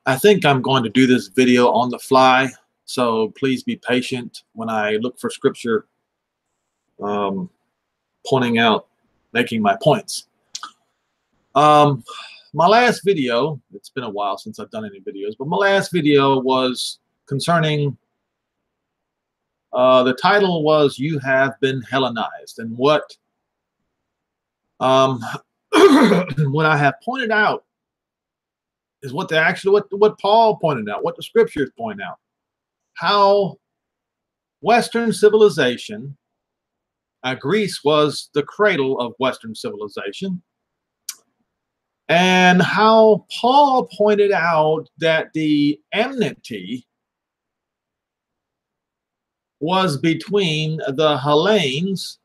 I think I'm going to do this video on the fly, so please be patient when I look for scripture pointing out, making my points. My last video, it's been a while since I've done any videos, but my last video was concerning, the title was "You Have Been Hellenized," and what what I have pointed out is what Paul pointed out, what the scriptures point out, how Western civilization, Greece was the cradle of Western civilization, and how Paul pointed out that the enmity was between the Hellenes,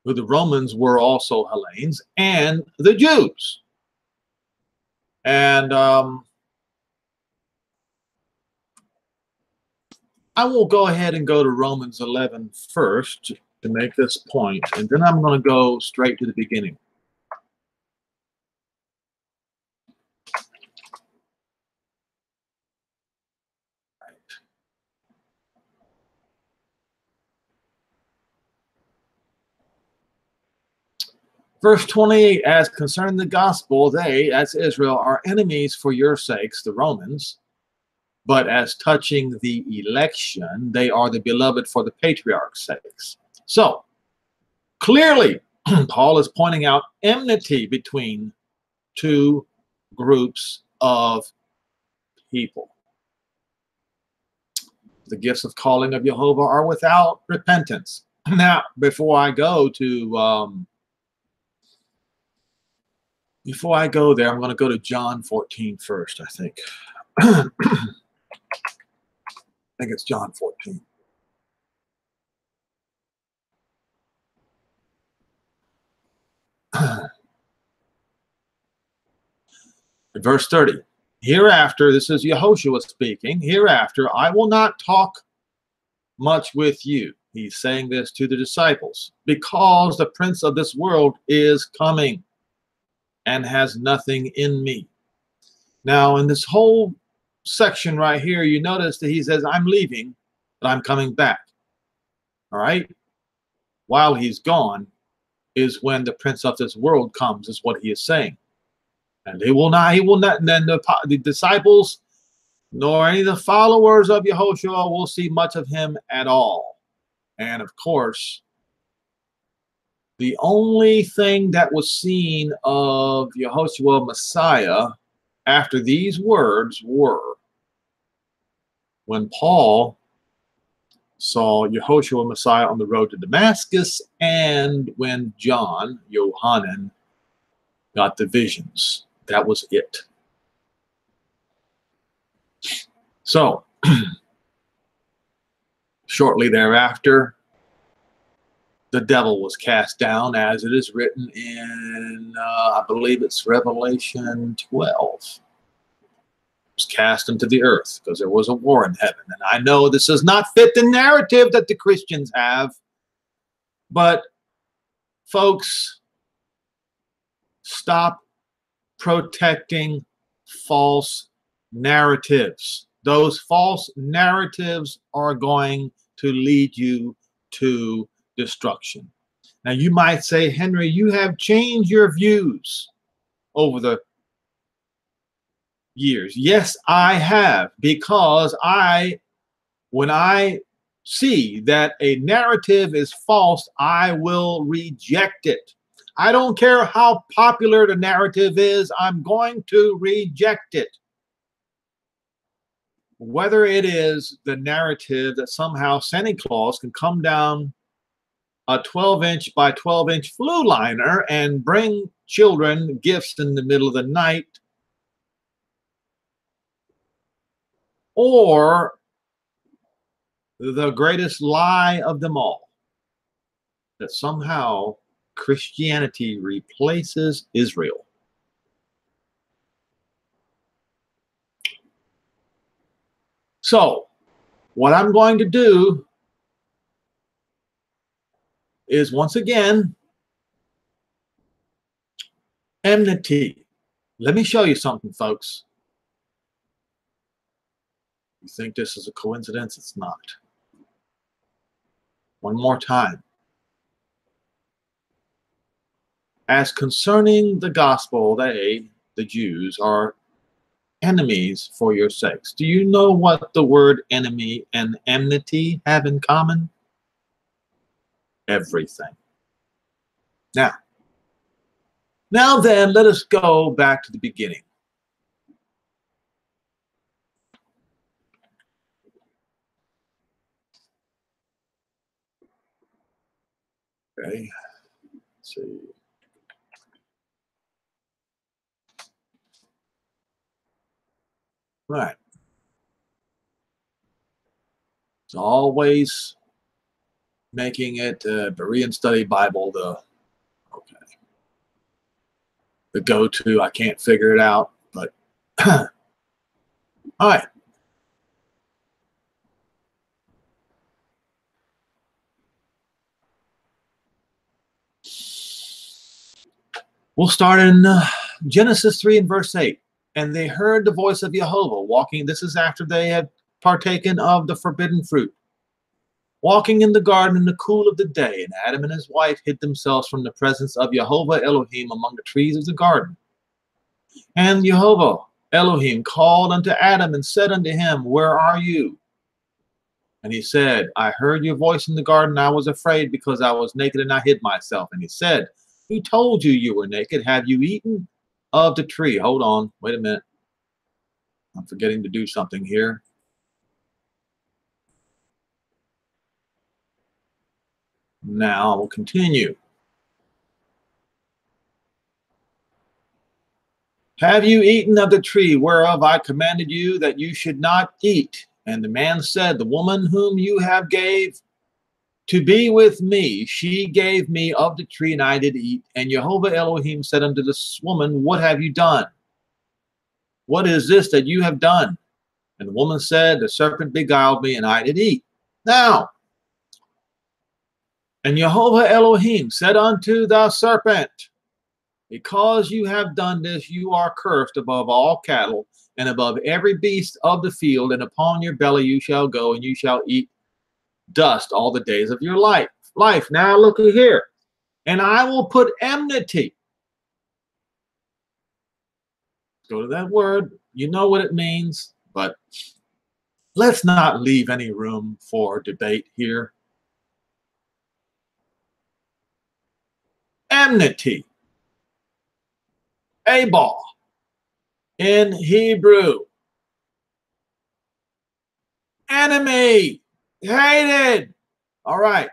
who the Romans were also Hellenes, and the Jews. And I will go ahead and go to Romans 11 first to make this point, and then I'm going to go straight to the beginning. Verse 28, as concerning the gospel, they, that's Israel, are enemies for your sakes, the Romans. But as touching the election, they are the beloved for the patriarchs' sakes. So, clearly, Paul is pointing out enmity between two groups of people. The gifts of calling of Jehovah are without repentance. Now, before I go there, I'm going to go to John 14 first, I think. I think it's John 14. Verse 30. Hereafter, this is Yehoshua speaking, hereafter I will not talk much with you. He's saying this to the disciples, because the prince of this world is coming and has nothing in me. Now, in this whole section right here, you notice that he says, I'm leaving, but I'm coming back. All right? While he's gone is when the prince of this world comes, is what he is saying. And he will not, and then the disciples, nor any of the followers of Yehoshua will see much of him at all. And of course, the only thing that was seen of Yehoshua Messiah after these words were when Paul saw Yehoshua Messiah on the road to Damascus, and when John, Yohanan, got the visions. That was it. So, shortly thereafter, the devil was cast down, as it is written in, I believe it's Revelation 12. It was cast into the earth because there was a war in heaven. And I know this does not fit the narrative that the Christians have, but folks, stop protecting false narratives. Those false narratives are going to lead you to destruction. Now, you might say, Henry, you have changed your views over the years. Yes, I have, because when I see that a narrative is false, I will reject it. I don't care how popular the narrative is, I'm going to reject it. Whether it is the narrative that somehow Santa Claus can come down a 12-inch by 12-inch flue liner and bring children gifts in the middle of the night, or the greatest lie of them all, that somehow Christianity replaces Israel. So, what I'm going to do is, once again, enmity. Let me show you something, folks. You think this is a coincidence? It's not. One more time. As concerning the gospel, they, the Jews, are enemies for your sakes. Do you know what the word enemy and enmity have in common? Everything. Now then, let us go back to the beginning. Okay, let's see. Right. It's always making it Berean Study Bible the go-to. I can't figure it out, but all right. We'll start in Genesis 3 and verse 8. And they heard the voice of Jehovah walking. This is after they had partaken of the forbidden fruit. Walking in the garden in the cool of the day, and Adam and his wife hid themselves from the presence of Jehovah Elohim among the trees of the garden. And Jehovah Elohim called unto Adam and said unto him, Where are you? And he said, I heard your voice in the garden. I was afraid because I was naked and I hid myself. And he said, Who told you you were naked? Have you eaten of the tree? Hold on. Wait a minute. I'm forgetting to do something here. Now we'll continue. Have you eaten of the tree whereof I commanded you that you should not eat? And the man said, The woman whom you have gave to be with me, she gave me of the tree, and I did eat. And Jehovah Elohim said unto this woman, What have you done? What is this that you have done? And the woman said, The serpent beguiled me, and I did eat. Now, and Jehovah Elohim said unto the serpent, Because you have done this, you are cursed above all cattle, and above every beast of the field, and upon your belly you shall go, and you shall eat dust all the days of your life. Now look here. And I will put enmity. Go to that word. You know what it means, but let's not leave any room for debate here. Enmity. Abal. In Hebrew. Enemy. Hated. All right.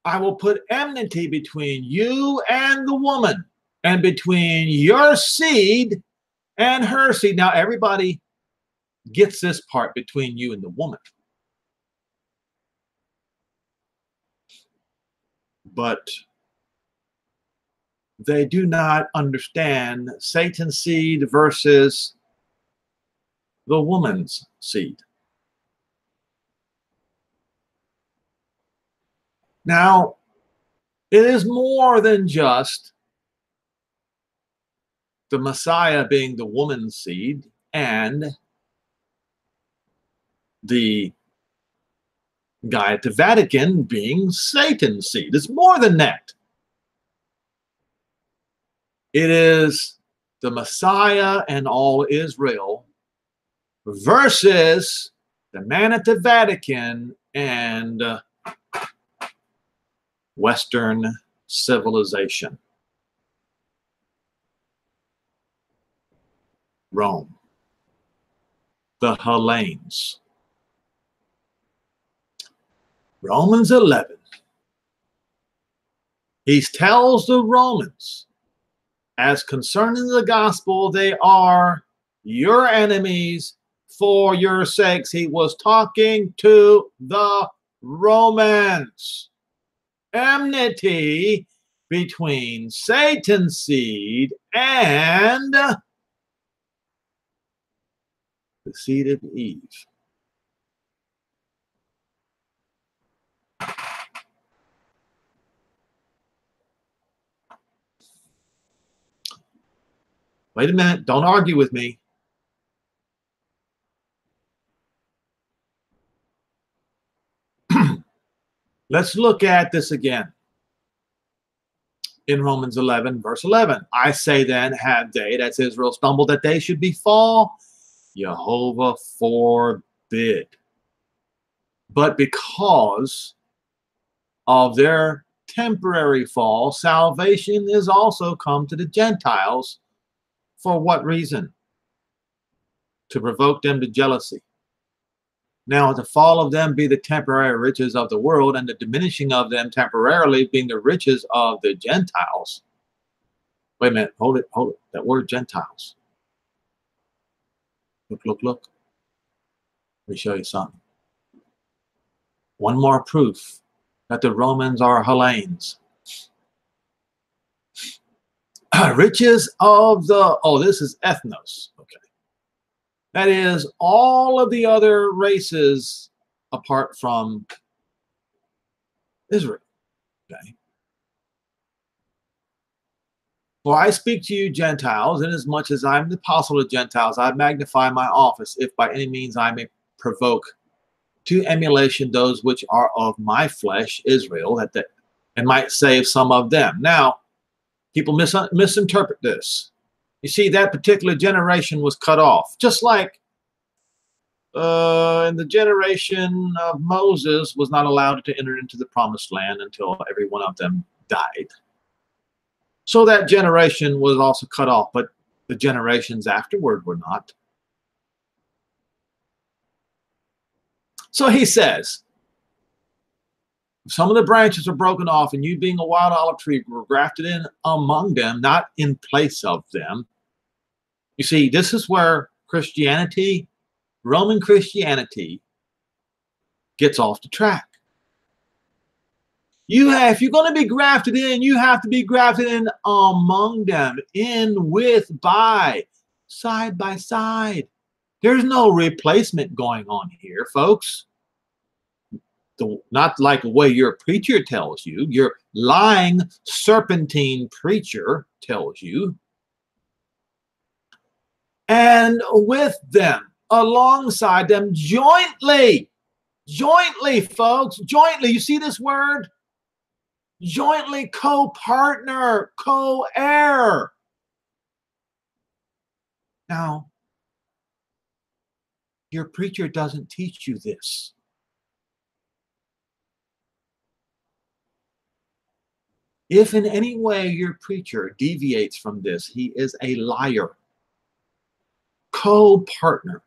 I will put enmity between you and the woman, and between your seed and her seed. Now, everybody gets this part, between you and the woman. But they do not understand Satan's seed versus the woman's seed. Now, it is more than just the Messiah being the woman's seed and the guy at the Vatican being Satan's seed. It's more than that. It is the Messiah and all Israel versus the man at the Vatican and Western civilization. Rome. The Hellenes. Romans 11. He tells the Romans, as concerning the gospel, they are your enemies for your sakes. He was talking to the Romans. Enmity between Satan's seed and the seed of Eve. Wait a minute, don't argue with me. Let's look at this again. In Romans 11, verse 11, I say then, have they, that's Israel, stumbled that they should befall? Jehovah forbid. But because of their temporary fall, salvation is also come to the Gentiles. For what reason? To provoke them to jealousy. Now, the fall of them be the temporary riches of the world, and the diminishing of them temporarily being the riches of the Gentiles. Wait a minute, hold it. That word Gentiles. Look. Let me show you something. One more proof that the Romans are Hellenes. Riches of the, this is ethnos. Okay. That is all of the other races apart from Israel. Okay. For I speak to you Gentiles, inasmuch as I am the apostle of Gentiles, I magnify my office, if by any means I may provoke to emulation those which are of my flesh, Israel, and might save some of them. Now, people misinterpret this. You see, that particular generation was cut off, just like in the generation of Moses was not allowed to enter into the promised land until every one of them died. So that generation was also cut off, but the generations afterward were not. So he says, some of the branches are broken off, and you being a wild olive tree were grafted in among them, not in place of them. You see, this is where Christianity, Roman Christianity, gets off the track. If you're going to be grafted in, you have to be grafted in among them, in, with, by, side by side. There's no replacement going on here, folks. Not like the way your preacher tells you, your lying serpentine preacher tells you. And with them, alongside them, jointly, folks, jointly. You see this word? Jointly, co-partner, co-heir. Now, your preacher doesn't teach you this. If in any way your preacher deviates from this, he is a liar. Co-partner.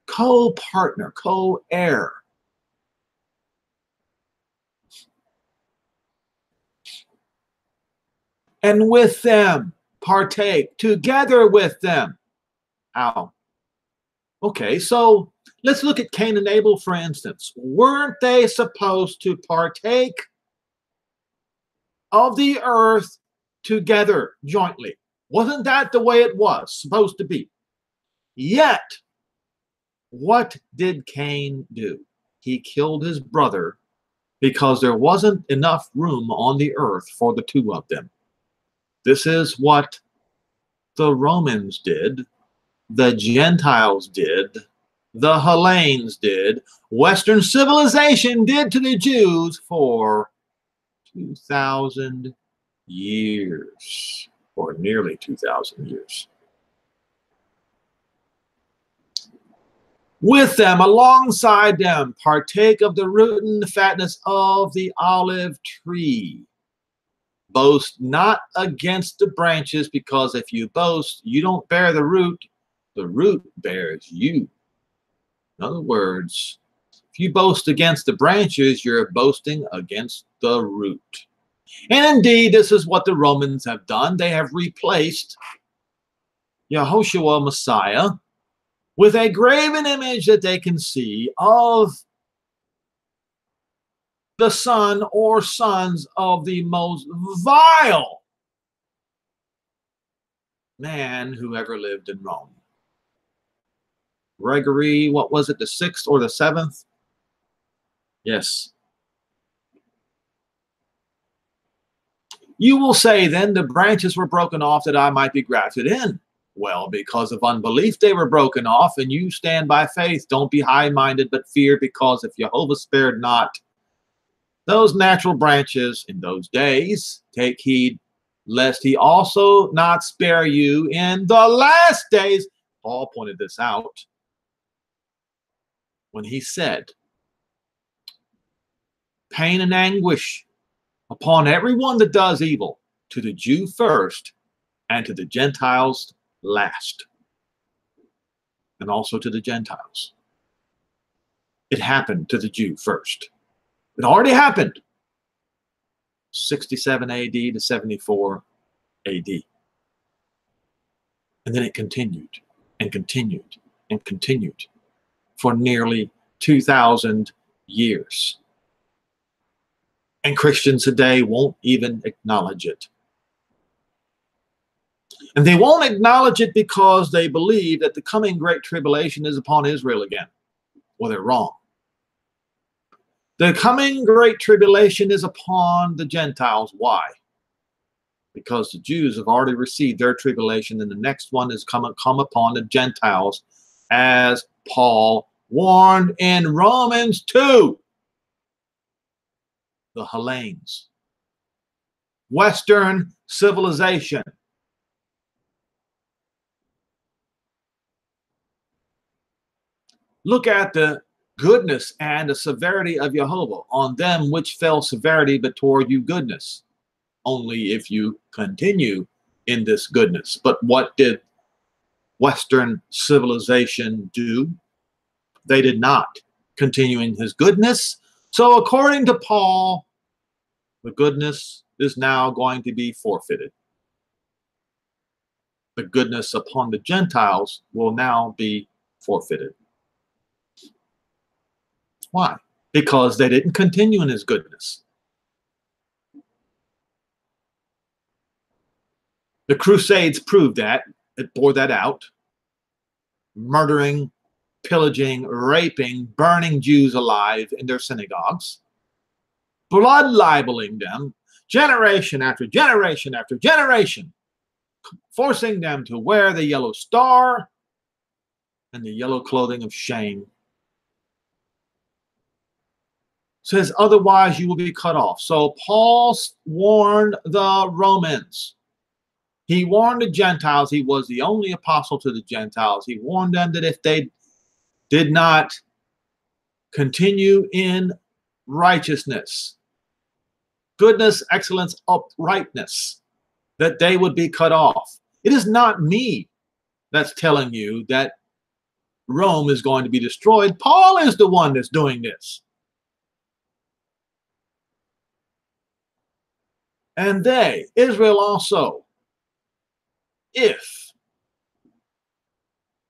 Co-partner, co-heir. And with them, partake, together with them. How? Okay, so let's look at Cain and Abel, for instance. Weren't they supposed to partake of the earth together, jointly? Wasn't that the way it was supposed to be? Yet, what did Cain do? He killed his brother because there wasn't enough room on the earth for the two of them. This is what the Romans did, the Gentiles did, the Hellenes did, Western civilization did to the Jews for 2,000 years, or nearly 2,000 years. With them, alongside them, partake of the root and the fatness of the olive tree. Boast not against the branches, because if you boast, you don't bear the root bears you. In other words, if you boast against the branches, you're boasting against the root. And indeed, this is what the Romans have done. They have replaced Yehoshua, Messiah, with a graven image that they can see of the son or sons of the most vile man who ever lived in Rome. Gregory, what was it, the 6th or the 7th? Yes. You will say then, the branches were broken off that I might be grafted in. Well, because of unbelief, they were broken off, and you stand by faith. Don't be high-minded, but fear, because if Jehovah spared not those natural branches in those days, take heed lest he also not spare you in the last days. Paul pointed this out when he said, pain and anguish upon everyone that does evil, to the Jew first, and to the Gentiles last. And also to the Gentiles. It happened to the Jew first. It already happened. 67 AD to 74 AD. And then it continued and continued and continued for nearly 2,000 years. And Christians today won't even acknowledge it. And they won't acknowledge it because they believe that the coming great tribulation is upon Israel again. Well, they're wrong. The coming great tribulation is upon the Gentiles. Why? Because the Jews have already received their tribulation, and the next one is come upon the Gentiles, as Paul warned in Romans 2. The Hellenes. Western civilization. Look at the goodness and the severity of Jehovah. On them which fell severity, but toward you goodness. Only if you continue in this goodness. But what did Western civilization do? They did not continue in his goodness. So according to Paul, the goodness is now going to be forfeited. The goodness upon the Gentiles will now be forfeited. Why? Because they didn't continue in his goodness. The Crusades proved that. It bore that out. Murdering, pillaging, raping, burning Jews alive in their synagogues. Blood libeling them, generation after generation after generation. Forcing them to wear the yellow star and the yellow clothing of shame. Says, otherwise you will be cut off. So Paul warned the Romans. He warned the Gentiles. He was the only apostle to the Gentiles. He warned them that if they did not continue in righteousness, goodness, excellence, uprightness, that they would be cut off. It is not me that's telling you that Rome is going to be destroyed. Paul is the one that's doing this. And they, Israel also, if,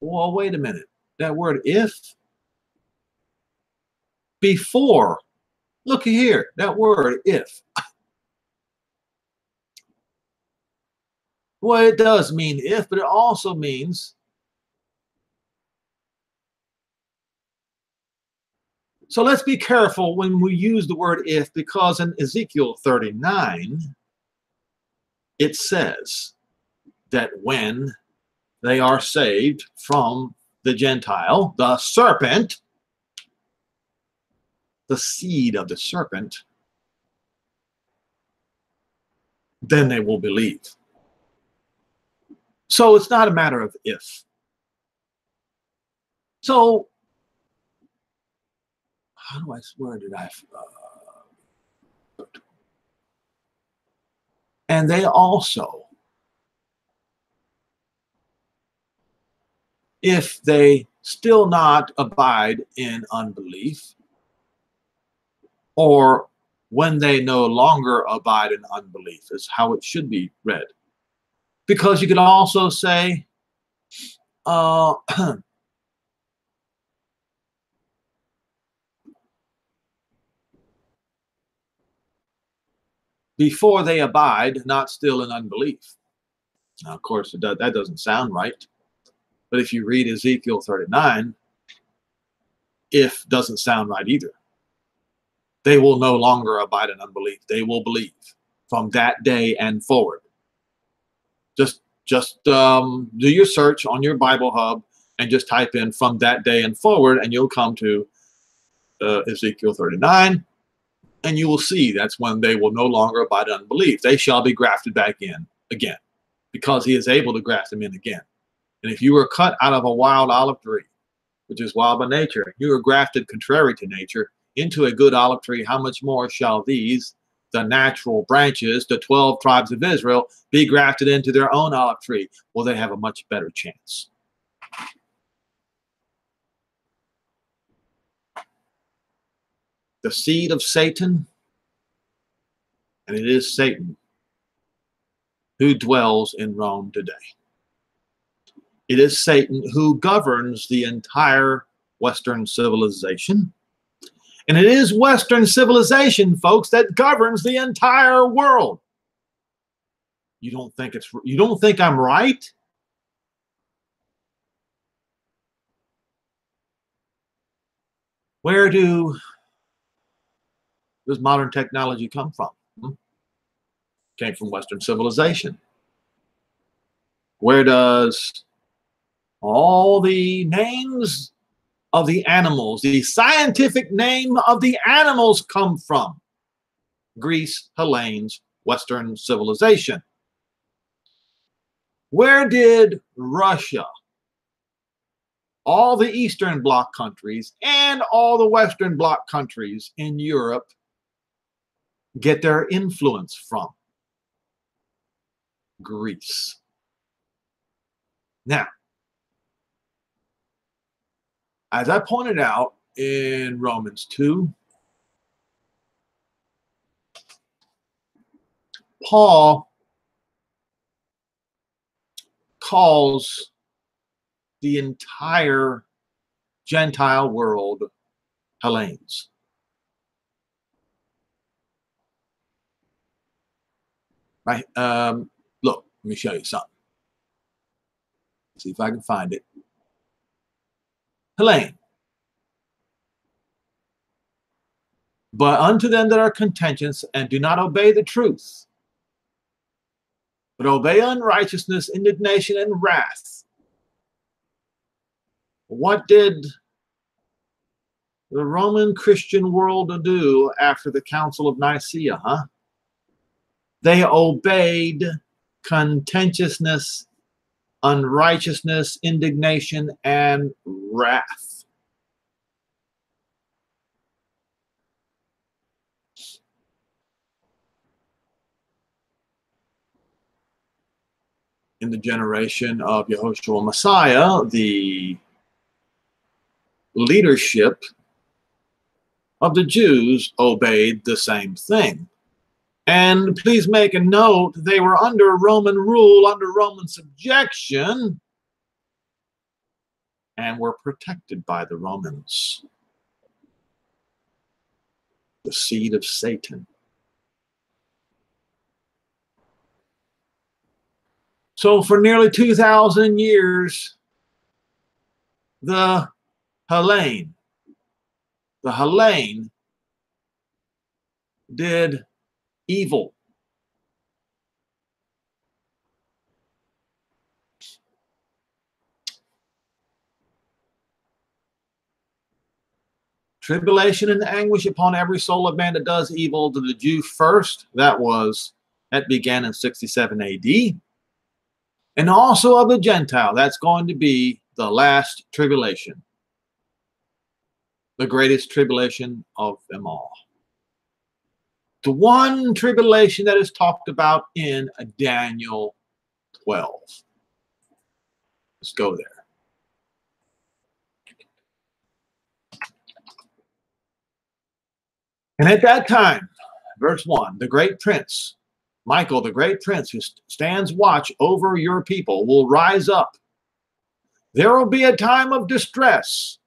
well, wait a minute, that word if, before, look here, that word if. Well, it does mean if, but it also means, so let's be careful when we use the word if, because in Ezekiel 39, it says that when they are saved from the Gentile, the serpent, the seed of the serpent, then they will believe. So it's not a matter of if. So, how do I, where did I, and they also, if they still not abide in unbelief, or when they no longer abide in unbelief, is how it should be read. Because you could also say, before they abide, not still in unbelief. Now, of course, that doesn't sound right. But if you read Ezekiel 39, if doesn't sound right either. They will no longer abide in unbelief. They will believe from that day and forward. Just Just do your search on your Bible Hub and just type in from that day and forward, and you'll come to Ezekiel 39, and you will see that's when they will no longer abide in unbelief. They shall be grafted back in again, because he is able to graft them in again. And if you were cut out of a wild olive tree, which is wild by nature, you were grafted contrary to nature into a good olive tree, how much more shall these, the natural branches, the 12 tribes of Israel, be grafted into their own olive tree? Well, they have a much better chance. The seed of Satan, and it is Satan who dwells in Rome today. It is Satan who governs the entire Western civilization. And it is Western civilization, folks, that governs the entire world. You don't think I'm right? Where does modern technology come from? Came from Western civilization. Where does all the names of the animals, the scientific name of the animals, come from? Greece, Hellenes, Western civilization. Where did Russia, all the Eastern Bloc countries, and all the Western Bloc countries in Europe get their influence from? Greece. Now, as I pointed out in Romans 2, Paul calls the entire Gentile world Hellenes. Right? Look, let me show you something. See if I can find it. Hellene. But unto them that are contentious and do not obey the truth, but obey unrighteousness, indignation, and wrath. What did the Roman Christian world do after the Council of Nicaea, huh? They obeyed contentiousness, unrighteousness, indignation, and wrath. In the generation of Yahushua Messiah, the leadership of the Jews obeyed the same thing. And please make a note, they were under Roman rule, under Roman subjection, and were protected by the Romans. The seed of Satan. So for nearly 2,000 years, the Hellene did evil. Tribulation and anguish upon every soul of man that does evil, to the Jew first. That began in 67 AD. And also of the Gentile. That's going to be the last tribulation. The greatest tribulation of them all. The one tribulation that is talked about in Daniel 12. Let's go there. And at that time, verse 1, the great prince, Michael, the great prince who stands watch over your people, will rise up. There will be a time of distress,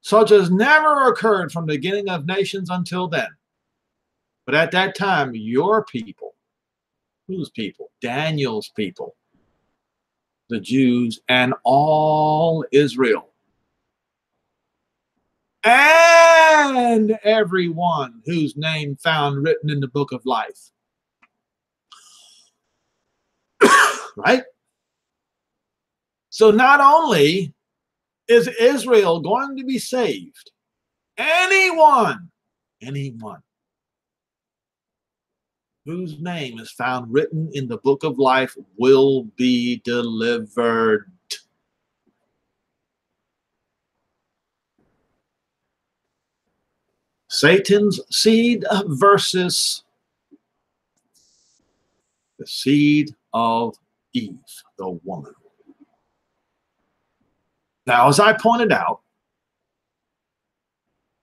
such as never occurred from the beginning of nations until then. But at that time, your people, whose people? Daniel's people, the Jews, and all Israel, and everyone whose name found written in the book of life right? So not only is Israel going to be saved, anyone whose name is found written in the book of life will be delivered. Satan's seed versus the seed of Eve, the woman. Now, as I pointed out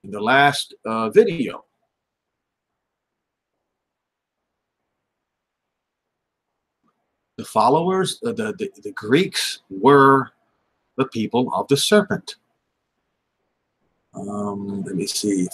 in the last video, the followers, the Greeks were the people of the serpent. Let me see.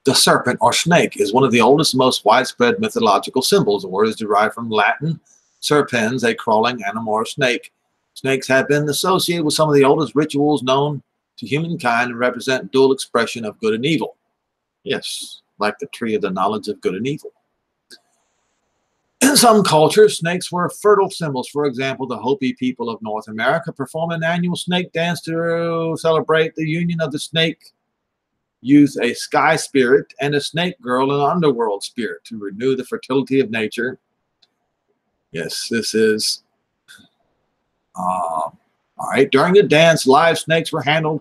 The serpent or snake is one of the oldest, most widespread mythological symbols. The word is derived from Latin serpens, a crawling animal or snake. Snakes have been associated with some of the oldest rituals known to humankind and represent dual expression of good and evil. Yes, like the tree of the knowledge of good and evil. In some cultures, snakes were fertile symbols. For example, the Hopi people of North America perform an annual snake dance to celebrate the union of the snake youth, a sky spirit, and a snake girl, an underworld spirit, to renew the fertility of nature. Yes, this is all right. During the dance, live snakes were handled,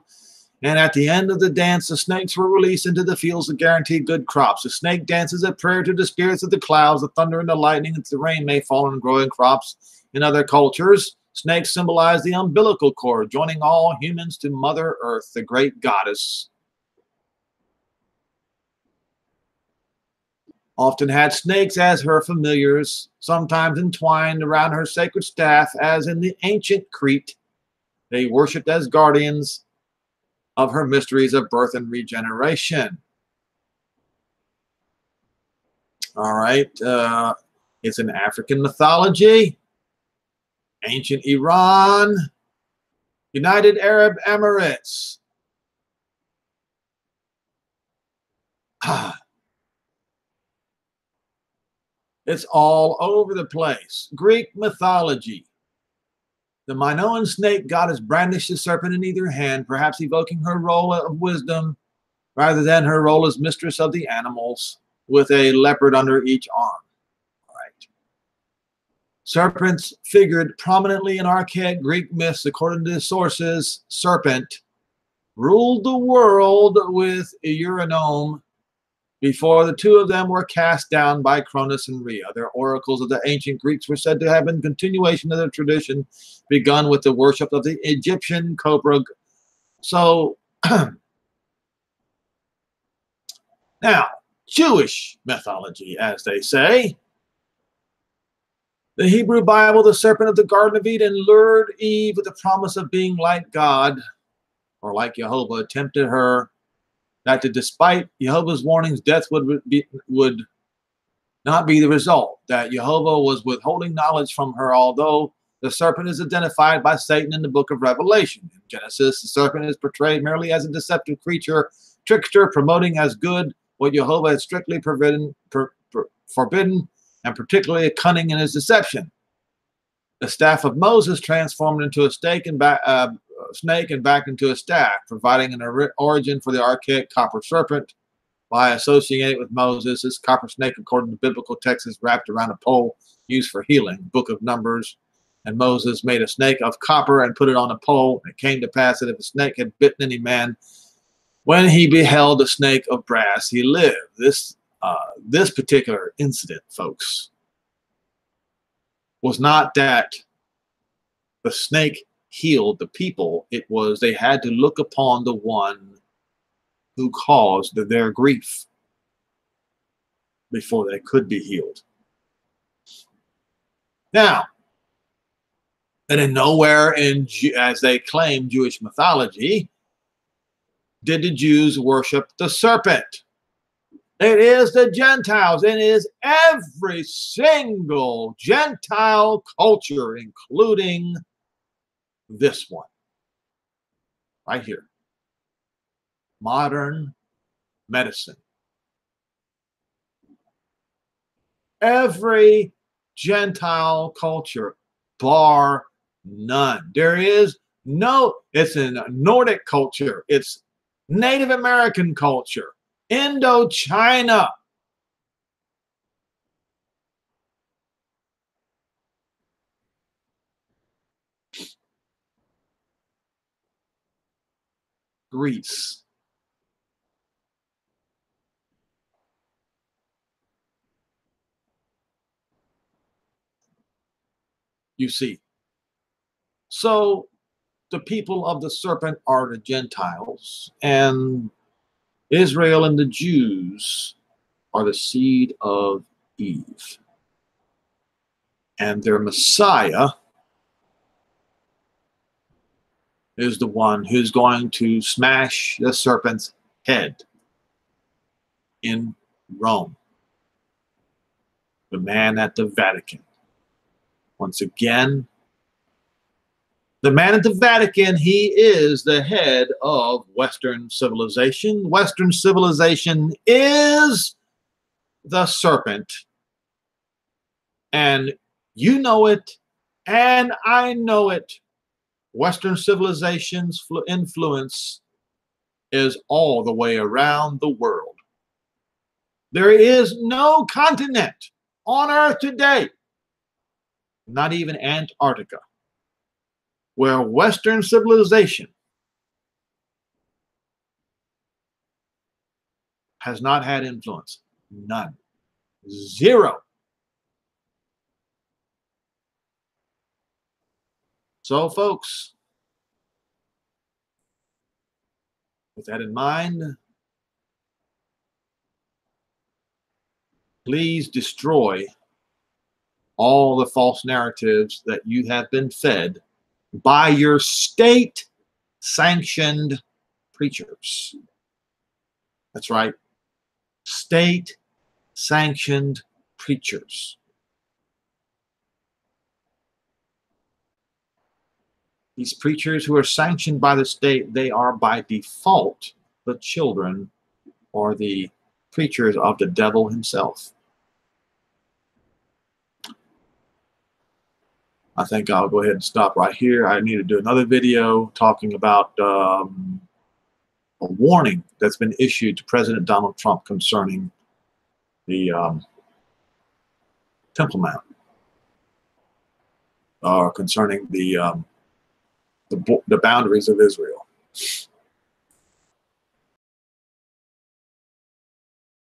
and at the end of the dance, the snakes were released into the fields to guarantee good crops. The snake dance is a prayer to the spirits of the clouds, the thunder and the lightning, that the rain may fall on growing crops. In other cultures, snakes symbolize the umbilical cord, joining all humans to Mother Earth, the great goddess. Often had snakes as her familiars, sometimes entwined around her sacred staff, as in the ancient Crete. They worshipped as guardians of her mysteries of birth and regeneration. All right. It's an African mythology, ancient Iran, United Arab Emirates. It's all over the place. Greek mythology. The Minoan snake goddess brandished the serpent in either hand, perhaps evoking her role of wisdom rather than her role as mistress of the animals, with a leopard under each arm. All right. Serpents figured prominently in archaic Greek myths. According to the sources, serpent ruled the world with Eurynome before the two of them were cast down by Cronus and Rhea. Their oracles of the ancient Greeks were said to have been continuation of the tradition begun with the worship of the Egyptian cobra. So, now, Jewish mythology, as they say. The Hebrew Bible, the serpent of the Garden of Eden, lured Eve with the promise of being like God, or like Jehovah, tempted her that despite Jehovah's warnings, death would not be the result, that Jehovah was withholding knowledge from her, although the serpent is identified by Satan in the book of Revelation. In Genesis, the serpent is portrayed merely as a deceptive creature, trickster, promoting as good what Jehovah had strictly forbidden, and particularly cunning in his deception. The staff of Moses transformed into a snake and back into a staff, providing an origin for the archaic copper serpent. By associating it with Moses, this copper snake, according to biblical texts, is wrapped around a pole used for healing. Book of Numbers. And Moses made a snake of copper and put it on a pole. It came to pass that if a snake had bitten any man, when he beheld a snake of brass, he lived. This particular incident, folks, was not that the snake healed the people. It was they had to look upon the one who caused their grief before they could be healed. Now, And in nowhere in, as they claim, Jewish mythology, did the Jews worship the serpent. It is the Gentiles. It is every single Gentile culture, including this one right here. Modern medicine. Every Gentile culture, bar none. There is no, it's a Nordic culture. It's Native American culture. Indochina. Greece. You see. So the people of the serpent are the Gentiles, and Israel and the Jews are the seed of Eve. And their Messiah is the one who's going to smash the serpent's head in Rome. The man at the Vatican. Once again, the man at the Vatican, he is the head of Western civilization. Western civilization is the serpent. And you know it, and I know it. Western civilization's influence is all the way around the world. There is no continent on Earth today, not even Antarctica, where Western civilization has not had influence. None. Zero. So, folks, with that in mind, please destroy all the false narratives that you have been fed by your state-sanctioned preachers. That's right. State-sanctioned preachers. These preachers who are sanctioned by the state, they are by default the children or the preachers of the devil himself. I think I'll go ahead and stop right here. I need to do another video talking about a warning that's been issued to President Donald Trump concerning the Temple Mount, or concerning the boundaries of Israel.